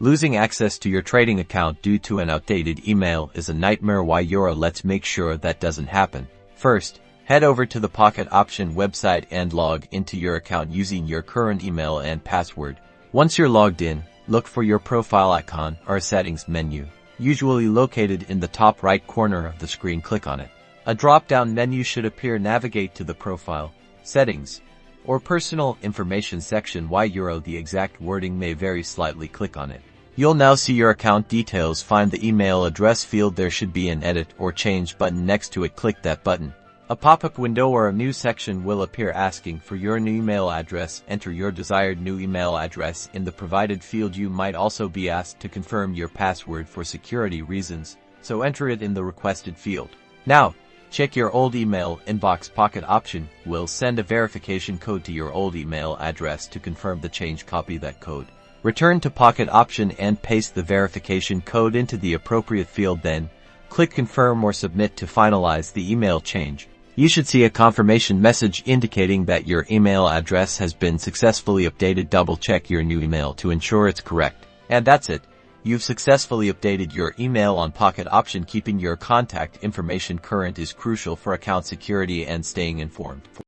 Losing access to your trading account due to an outdated email is a nightmare. Why Euro? Let's make sure that doesn't happen. First, head over to the Pocket Option website and log into your account using your current email and password. Once you're logged in, look for your profile icon or settings menu, usually located in the top right corner of the screen. Click on it. A drop-down menu should appear. Navigate to the Profile, Settings, or Personal Information section. Why Euro? The exact wording may vary slightly. Click on it. You'll now see your account details. Find the email address field. There should be an Edit or Change button next to it. Click that button. A pop-up window or a new section will appear asking for your new email address. Enter your desired new email address in the provided field. You might also be asked to confirm your password for security reasons, so enter it in the requested field. Now, check your old email inbox. Pocket Option will send a verification code to your old email address to confirm the change. Copy that code. Return to Pocket Option and paste the verification code into the appropriate field. Then, click Confirm or Submit to finalize the email change. You should see a confirmation message indicating that your email address has been successfully updated. Double-check your new email to ensure it's correct. And that's it. You've successfully updated your email on Pocket Option. Keeping your contact information current is crucial for account security and staying informed.